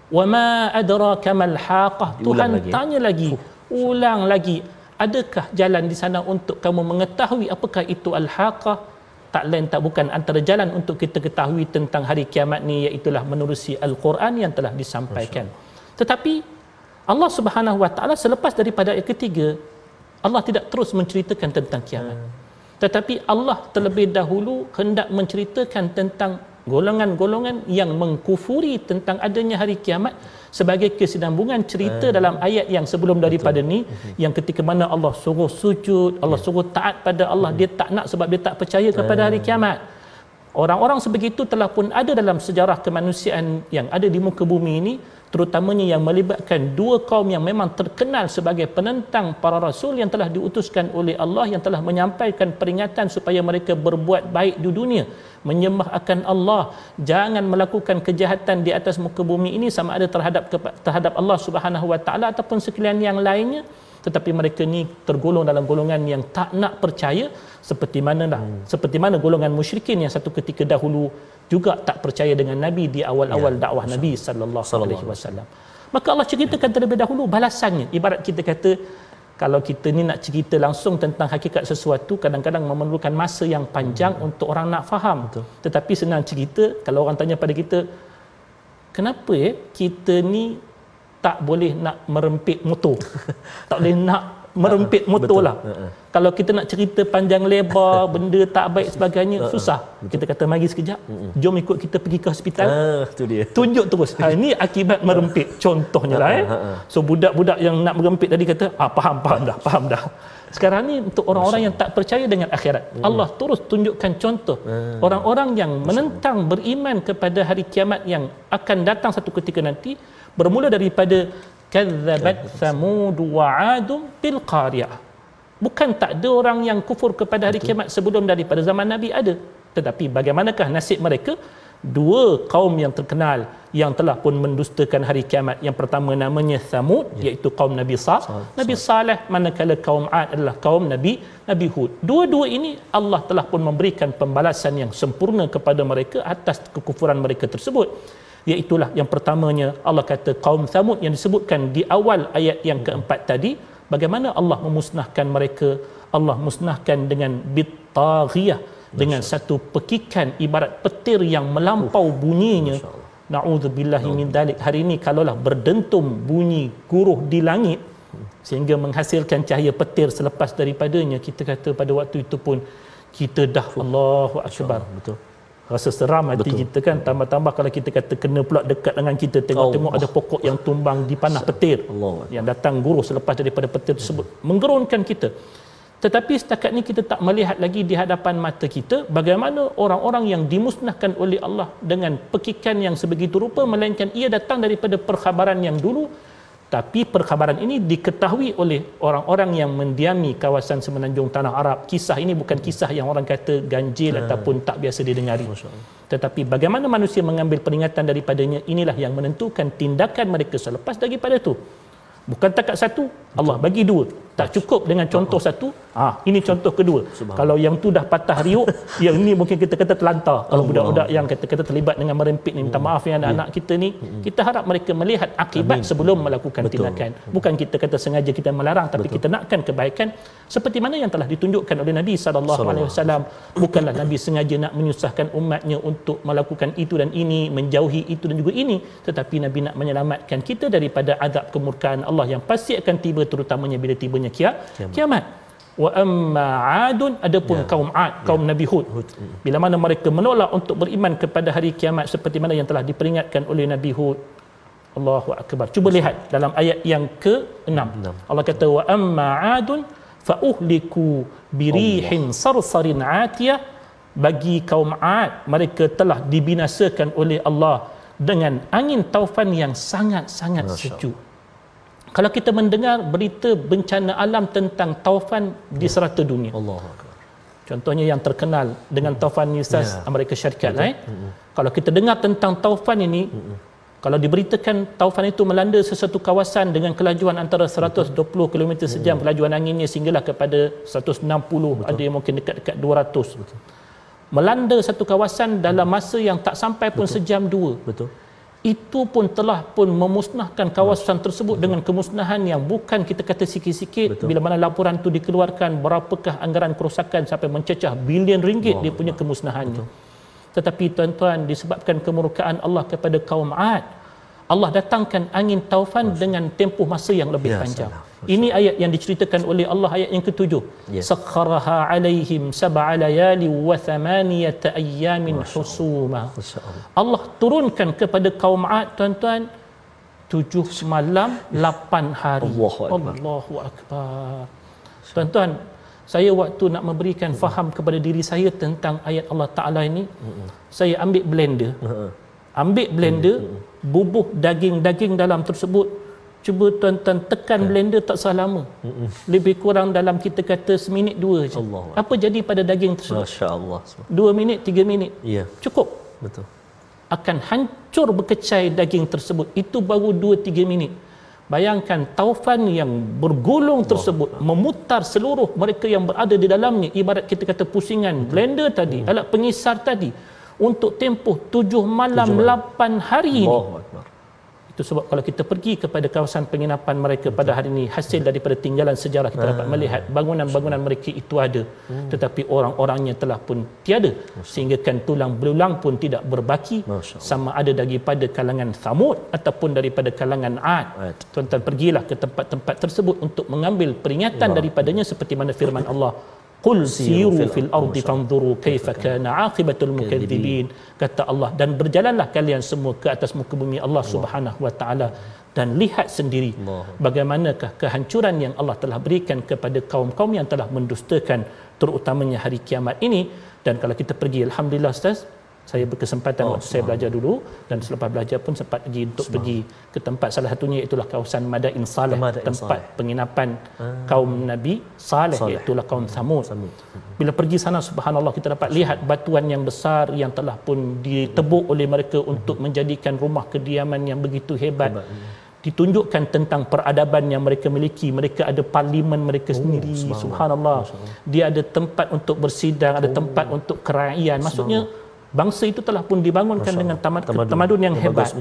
Wa ma adraka mal-Haqqah. Tuhan tanya lagi, ulang lagi. Adakah jalan di sana untuk kamu mengetahui apakah itu Al-Haqqah? Tak lain tak bukan antara jalan untuk kita ketahui tentang hari kiamat ni, iaitulah menerusi Al-Quran yang telah disampaikan. Tetapi Allah Subhanahu Wa Taala selepas daripada ayat ketiga, Allah tidak terus menceritakan tentang kiamat. Tetapi Allah terlebih dahulu hendak menceritakan tentang golongan-golongan yang mengkufuri tentang adanya hari kiamat sebagai kesinambungan cerita dalam ayat yang sebelum daripada ni, yang ketika mana Allah suruh sujud, Allah suruh taat pada Allah, dia tak nak sebab dia tak percaya kepada hari kiamat. Orang-orang sebegitu telah pun ada dalam sejarah kemanusiaan yang ada di muka bumi ini, terutamanya yang melibatkan dua kaum yang memang terkenal sebagai penentang para rasul yang telah diutuskan oleh Allah, yang telah menyampaikan peringatan supaya mereka berbuat baik di dunia, menyembah akan Allah, jangan melakukan kejahatan di atas muka bumi ini sama ada terhadap Allah Subhanahu Wa Taala ataupun sekalian yang lainnya. Tetapi mereka ni tergolong dalam golongan yang tak nak percaya, seperti mana golongan musyrikin yang satu ketika dahulu juga tak percaya dengan Nabi di awal-awal dakwah Nabi sallallahu alaihi wasallam. Maka Allah ceritakan terlebih dahulu balasannya. Ibarat kita kata, kalau kita ni nak cerita langsung tentang hakikat sesuatu, kadang-kadang memerlukan masa yang panjang untuk orang nak faham. Tetapi senang cerita, kalau orang tanya pada kita, kenapa kita ni tak boleh nak merempit motor? Tak boleh nak merempit motor lah. Kalau kita nak cerita panjang lebar, benda tak baik sebagainya, susah. Kita kata mari sekejap, jom ikut kita pergi ke hospital, tu dia. tunjuk terus, ini akibat merempit, contohnya lah. So budak-budak yang nak merempit tadi kata, faham dah. Sekarang ni untuk orang-orang yang tak percaya dengan akhirat, Allah terus tunjukkan contoh orang-orang yang menentang beriman kepada hari kiamat yang akan datang satu ketika nanti, bermula daripada kadzabat Thamud wa 'Adun bil Qari'ah. Bukan tak ada orang yang kufur kepada hari kiamat sebelum daripada zaman Nabi, ada. Tetapi bagaimanakah nasib mereka? Dua kaum yang terkenal yang telah pun mendustakan hari kiamat. Yang pertama namanya Thamud, iaitu kaum Nabi Saleh, manakala kaum 'Ad adalah kaum Nabi Hud. Dua-dua ini Allah telah pun memberikan pembalasan yang sempurna kepada mereka atas kekufuran mereka tersebut. Iaitulah yang pertamanya, Allah kata kaum Thamud yang disebutkan di awal ayat yang keempat tadi, bagaimana Allah memusnahkan mereka. Allah musnahkan dengan bitaghiyah, dengan satu pekikan ibarat petir yang melampau bunyinya. Na'udzubillahi min dalik. Hari ini kalaulah berdentum bunyi guruh di langit sehingga menghasilkan cahaya petir selepas daripadanya, kita kata pada waktu itu pun kita dah Allahu Akbar. Betul. Rasa seram hati kita kan. Tambah-tambah kalau kita kata kena pula dekat dengan kita, tengok ada pokok yang tumbang di panah petir, yang datang guruh selepas daripada petir tersebut, menggerunkan kita. Tetapi setakat ni kita tak melihat lagi di hadapan mata kita bagaimana orang-orang yang dimusnahkan oleh Allah dengan pekikan yang sebegitu rupa, melainkan ia datang daripada perkhabaran yang dulu, Tapi perkhabaran ini diketahui oleh orang-orang yang mendiami kawasan semenanjung Tanah Arab. Kisah ini bukan kisah yang orang kata ganjil ataupun tak biasa didengari. Tetapi bagaimana manusia mengambil peringatan daripadanya, inilah yang menentukan tindakan mereka selepas daripada itu. Bukan takat satu, Allah bagi dua. Tak cukup dengan contoh satu, ini contoh kedua. Kalau yang tu dah patah riuk, yang ni mungkin kita kata terlantar. Kalau budak-budak yang kata terlibat dengan merempit ni, minta maaf yang anak-anak kita ni, kita harap mereka melihat akibat sebelum melakukan tindakan. Bukan kita kata sengaja kita melarang, tapi kita nakkan kebaikan seperti mana yang telah ditunjukkan oleh Nabi SAW. Bukanlah Nabi sengaja nak menyusahkan umatnya untuk melakukan itu dan ini, menjauhi itu dan juga ini, tetapi Nabi nak menyelamatkan kita daripada azab kemurkaan Allah yang pasti akan tiba, terutamanya bila tibanya kiamat. Wa amma 'adun, adapun kaum 'Ad, kaum Nabi Hud, bila mana mereka menolak untuk beriman kepada hari kiamat seperti mana yang telah diperingatkan oleh Nabi Hud. Allahu akbar. Cuba lihat dalam ayat yang ke-6. Allah kata wa amma 'adun fa uhliku birihin sarsarin 'atiyah, bagi kaum 'Ad mereka telah dibinasakan oleh Allah dengan angin taufan yang sangat-sangat sejuk. Kalau kita mendengar berita bencana alam tentang taufan di serata dunia, contohnya yang terkenal dengan taufan New South Amerika Syarikat, kalau kita dengar tentang taufan ini, kalau diberitakan taufan itu melanda sesuatu kawasan dengan kelajuan antara 120 km sejam kelajuan anginnya sehinggalah kepada 160, ada yang mungkin dekat-dekat 200. Melanda satu kawasan dalam masa yang tak sampai pun sejam dua. Itu pun telah pun memusnahkan kawasan tersebut dengan kemusnahan yang bukan kita kata sikit-sikit. Bila mana laporan itu dikeluarkan, berapakah anggaran kerosakan sampai mencecah bilion ringgit dia punya kemusnahannya. Tetapi tuan-tuan, disebabkan kemurkaan Allah kepada kaum 'Ad, Allah datangkan angin taufan dengan tempoh masa yang lebih panjang. Ini ayat yang diceritakan oleh Allah, ayat yang ke-7. Sakharaha alaihim sab'a layali wa thamaniyata ayyamin husuma. Allah turunkan kepada kaum 'Ad, tuan-tuan, 7 malam 8 hari. Allahu akbar. Tuan-tuan, saya waktu nak memberikan faham kepada diri saya tentang ayat Allah Ta'ala ini, saya ambil blender, bubuh daging-daging dalam tersebut. Cuba tuan-tuan tekan blender tak salah lama. Lebih kurang dalam kita kata seminit dua je. Apa jadi pada daging tersebut? Masya-Allah. 2 minit, 3 minit. Cukup. Betul. Akan hancur berkecai daging tersebut. Itu baru 2-3 minit. Bayangkan taufan yang bergulung tersebut memutar seluruh mereka yang berada di dalamnya, ibarat kita kata pusingan blender tadi, alat pengisar tadi, untuk tempoh 7 malam 8 hari ini. Itu sebab kalau kita pergi kepada kawasan penginapan mereka pada hari ini, hasil daripada tinggalan sejarah kita dapat melihat bangunan-bangunan mereka itu ada, tetapi orang-orangnya telah pun tiada, sehingga kan tulang belulang pun tidak berbaki, sama ada daripada kalangan Thamud ataupun daripada kalangan 'Ad. Tuan-tuan, pergilah ke tempat-tempat tersebut untuk mengambil peringatan daripadanya seperti mana firman Allah, Qul siru fil ardi fanzuru kaifa kana aqibatul mukadzibin, kata Allah, dan berjalanlah kalian semua ke atas muka bumi Allah Subhanahu wa taala dan lihat sendiri bagaimanakah kehancuran yang Allah telah berikan kepada kaum-kaum yang telah mendustakan terutamanya hari kiamat ini. Dan kalau kita pergi, alhamdulillah Ustaz, saya berkesempatan waktu saya belajar dulu, dan selepas belajar pun sempat pergi untuk pergi ke tempat, salah satunya itulah kawasan Madain Saleh, tempat penginapan kaum Nabi Saleh, iaitulah kaum Thamud. Bila pergi sana, subhanallah, kita dapat lihat batuan yang besar yang telah pun ditebuk oleh mereka untuk menjadikan rumah kediaman yang begitu hebat. Ditunjukkan tentang peradaban yang mereka miliki. Mereka ada parlimen mereka sendiri, subhanallah. Dia ada tempat untuk bersidang, ada tempat untuk kerajaan. Maksudnya bangsa itu telah pun dibangunkan dengan tamadun yang hebat.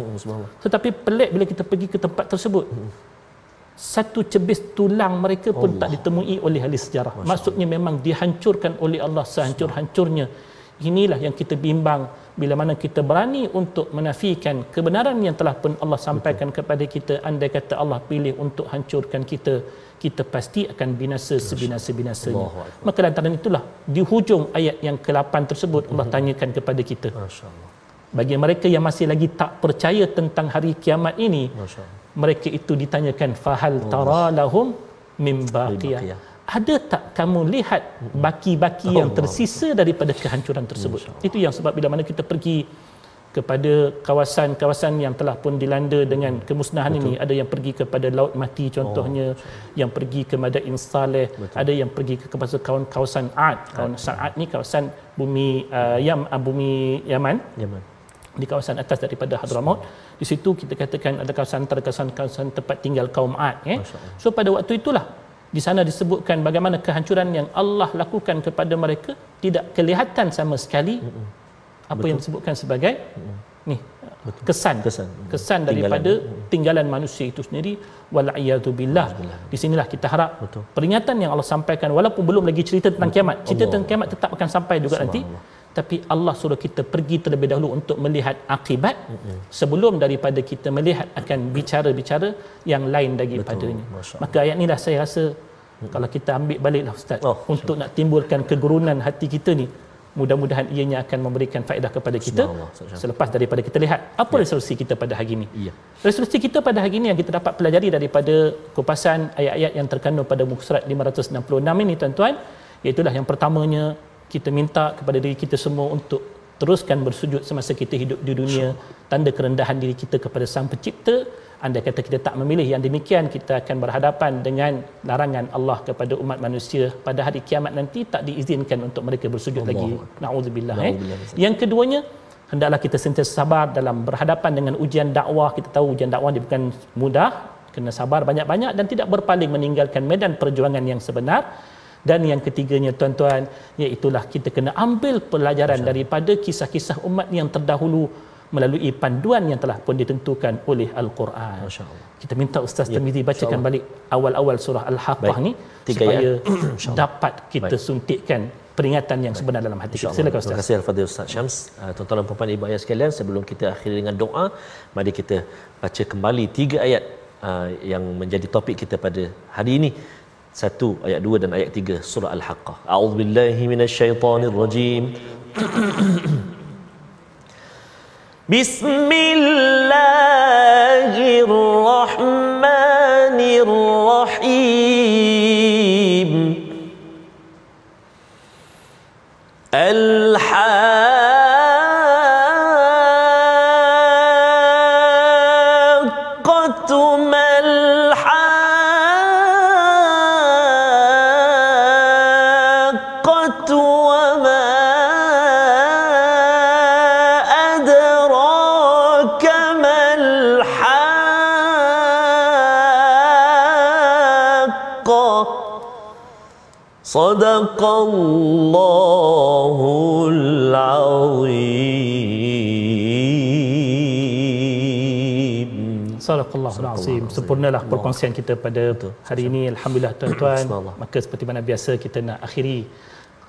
Tetapi pelik bila kita pergi ke tempat tersebut, satu cebis tulang mereka pun tak ditemui oleh ahli sejarah. Maksudnya memang dihancurkan oleh Allah sehancur-hancurnya. Inilah yang kita bimbang bila mana kita berani untuk menafikan kebenaran yang telah pun Allah sampaikan kepada kita. Andai kata Allah pilih untuk hancurkan kita, kita pasti akan binasa sebinasa-binasanya. Maka lantaran itulah di hujung ayat yang ke-8 tersebut Allah tanyakan kepada kita, bagi mereka yang masih lagi tak percaya tentang hari kiamat ini, mereka itu ditanyakan, fahal tara lahum min baqiyah, ada tak kamu lihat baki-baki yang tersisa daripada kehancuran tersebut? Itu yang sebab bila mana kita pergi kepada kawasan-kawasan yang telah pun dilanda dengan kemusnahan. Betul. Ini ada yang pergi kepada Laut Mati contohnya, yang pergi ke Madain Saleh, ada yang pergi ke kawasan Ad. Kawasan Ad ni kawasan bumi bumi Yaman. Di kawasan atas daripada Hadramaut. Di situ kita katakan ada kawasan antara kawasan tempat tinggal kaum Ad. So pada waktu itulah di sana disebutkan bagaimana kehancuran yang Allah lakukan kepada mereka tidak kelihatan sama sekali. Apa yang disebutkan sebagai ni kesan daripada tinggalan manusia itu sendiri. Wal'iyadu billah. Di sinilah kita harap peringatan yang Allah sampaikan, walaupun belum lagi cerita tentang kiamat, cerita tentang kiamat tetap akan sampai juga nanti, tapi Allah suruh kita pergi terlebih dahulu untuk melihat akibat sebelum daripada kita melihat akan bicara-bicara yang lain daripadanya. Maka ayat inilah saya rasa kalau kita ambil baliklah Ustaz, untuk nak timbulkan kegurunan hati kita ni, mudah-mudahan ianya akan memberikan faedah kepada kita selepas daripada kita lihat apa resolusi kita pada hari ini. Resolusi kita pada hari ini yang kita dapat pelajari daripada kupasan ayat-ayat yang terkandung pada muka surat 566 ini tuan-tuan, iaitulah yang pertamanya, kita minta kepada diri kita semua untuk teruskan bersujud semasa kita hidup di dunia, tanda kerendahan diri kita kepada Sang Pencipta. Andai kata kita tak memilih yang demikian, kita akan berhadapan dengan larangan Allah kepada umat manusia. Pada hari kiamat nanti tak diizinkan untuk mereka bersujud lagi. Na'udzubillah. Yang keduanya, hendaklah kita sentiasa sabar dalam berhadapan dengan ujian dakwah. Kita tahu ujian dakwah ini bukan mudah, kena sabar banyak-banyak dan tidak berpaling meninggalkan medan perjuangan yang sebenar. Dan yang ketiganya tuan-tuan, iaitulah kita kena ambil pelajaran daripada kisah-kisah umat yang terdahulu melalui panduan yang telah pun ditentukan oleh Al-Quran. Kita minta Ustaz Tirmizi bacakan balik awal-awal surah Al-Haqqah ni supaya dapat kita suntikkan peringatan yang sebenar dalam hati kita. Silakan Ustaz. Terima kasih Al-Fadhil Ustaz Syams. Tuan-tuan dan puan-puan ibu ayah sekalian, sebelum kita akhiri dengan doa, mari kita baca kembali 3 ayat yang menjadi topik kita pada hari ini. 1 ayat 2 dan ayat 3 surah Al-Haqqah. A'udzubillahi minasyaitonirrajim. Bismillahirrahmanirrahim. Al-Haqqatu mal-haqqatu wa ma adraka mal-haqqah. Sadaqallahul azim. Sadaqallahul azim. Sempurnalah perkongsian kita pada hari ini. Alhamdulillah tuan-tuan. Maka seperti mana biasa kita nak akhiri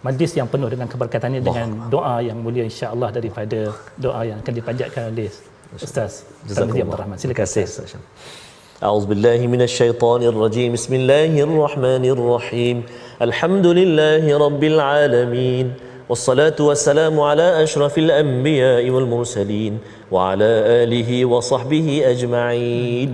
majlis yang penuh dengan keberkatannya dengan doa yang mulia insya-Allah daripada doa yang akan dipanjatkan oleh Ustaz Tirmizi Abdul Rahman. Silakan Ustaz. A'udzubillahi minasyaitonirrajim. Bismillahirrahmanirrahim. Alhamdulillahi rabbil alamin. Wassalatu wassalamu ala asyrafil anbiya'i wal mursalin wa ala alihi wa sahbihi ajma'in.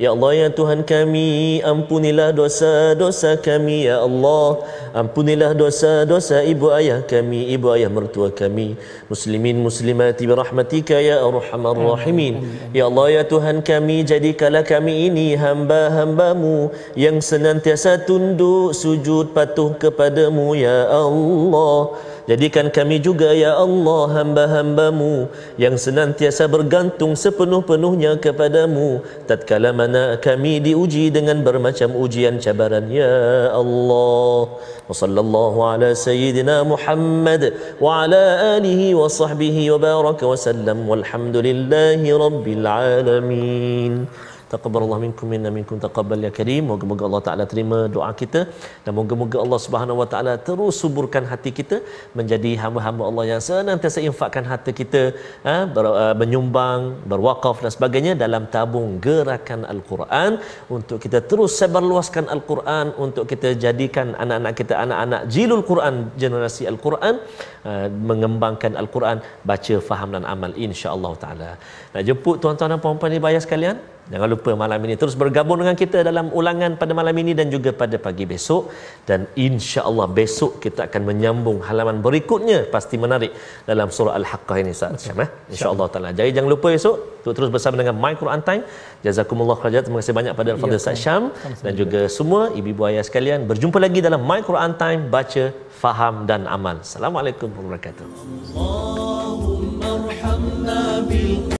Ya Allah, ya Tuhan kami, ampunilah dosa-dosa kami ya Allah. Ampunilah dosa-dosa ibu ayah kami, ibu ayah mertua kami, muslimin muslimati birahmatika ya arhamar rahimin. Ya Allah, ya Tuhan kami, jadikanlah kami ini hamba-hambamu yang senantiasa tunduk sujud patuh kepadamu ya Allah. Jadikan kami juga ya Allah hamba-hambamu yang senantiasa bergantung sepenuh-penuhnya kepadamu tatkala mana kami diuji dengan bermacam ujian cabaran ya Allah. Wa sallallahu ala sayyidina Muhammad wa ala alihi wa sahbihi wa baraka wa sallam walhamdulillahi rabbil alamin. Taqabbalallahu minkum minna minkum taqabbal ya karim. Moga-moga Allah Taala terima doa kita dan moga-moga Allah Subhanahu wa taala terus suburkan hati kita menjadi hamba-hamba Allah yang senantiasa infakkan harta kita, menyumbang, berwakaf dan sebagainya dalam tabung gerakan Al-Quran untuk kita terus sebarluaskan Al-Quran, untuk kita jadikan anak-anak kita anak-anak jilul Quran, generasi Al-Quran, mengembangkan Al-Quran, baca, faham dan amal insya-Allah taala. Nak jemput tuan-tuan dan puan-puan ibu ayah sekalian Jangan lupa malam ini terus bergabung dengan kita dalam ulangan pada malam ini dan juga pada pagi besok, dan insya-Allah besok kita akan menyambung halaman berikutnya, pasti menarik dalam surah Al-Haqqah ini Ustaz Syam. Insya-Allah taala. Jadi jangan lupa esok untuk terus bersama dengan My Quran Time. Jazakumullah khairan. Terima kasih banyak pada Al-Fadhil Ustaz Syam dan juga semua ibu-ibu ayah sekalian. Berjumpa lagi dalam My Quran Time, baca, faham dan amal. Assalamualaikum warahmatullahi wabarakatuh.